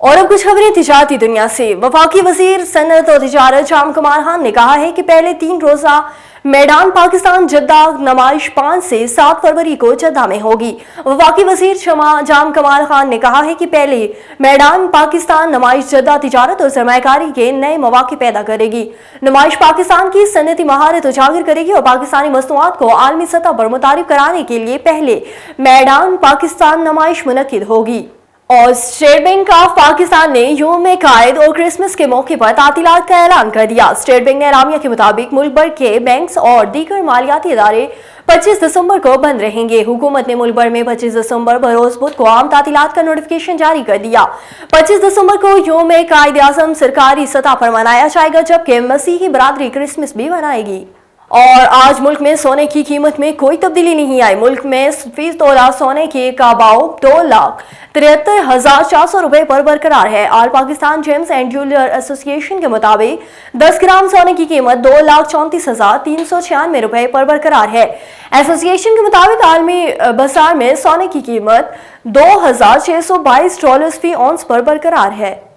और अब कुछ खबरें तिजारती दुनिया से। वफाकी वजीर सनअत और तिजारत जाम कमाल खान ने कहा है कि पहले 3 रोजा मैदान पाकिस्तान जद्दा नमाइश 5 से 7 फरवरी को जद्दा में होगी। वफाकी वजीर जाम कमाल खान ने कहा है कि पहले मैदान पाकिस्तान नमाइश जद्दा तिजारत और सरमायाकारी के नए मौके पैदा करेगी। नमाइश पाकिस्तान की सनती महारत उजागर करेगी और पाकिस्तानी मसनूआत को आलमी सतह पर मुतारिफ कराने के लिए पहले मैदान पाकिस्तान नमाइश मुनक्किद होगी। और स्टेट बैंक ऑफ पाकिस्तान ने यौम कायद और क्रिसमस के मौके पर तातीलात का ऐलान कर दिया। स्टेट बैंक ने एलामिया के मुताबिक मुल्क भर के बैंक्स और दीगर मालियाती इदारे 25 दिसंबर को बंद रहेंगे। हुकूमत ने मुल्क भर में 25 दिसंबर बरोज बुध को आम तातीलात का नोटिफिकेशन जारी कर दिया। 25 दिसंबर को यौम कायद आज़म सरकारी सतह पर मनाया जाएगा, जबकि मसीही बरादरी क्रिसमस भी मनाएगी। और आज मुल्क में सोने की कीमत में कोई तब्दीली नहीं आई। मुल्क में फीस तोला सोने के का भाव 2,73,400 रुपए पर बरकरार है। All Pakistan James and jeweller association के मुताबिक 10 ग्राम सोने की कीमत 2,34,396 रुपए पर बरकरार है। एसोसिएशन के मुताबिक आलमी बाजार में सोने की कीमत $2,622 फी औंस पर बरकरार है।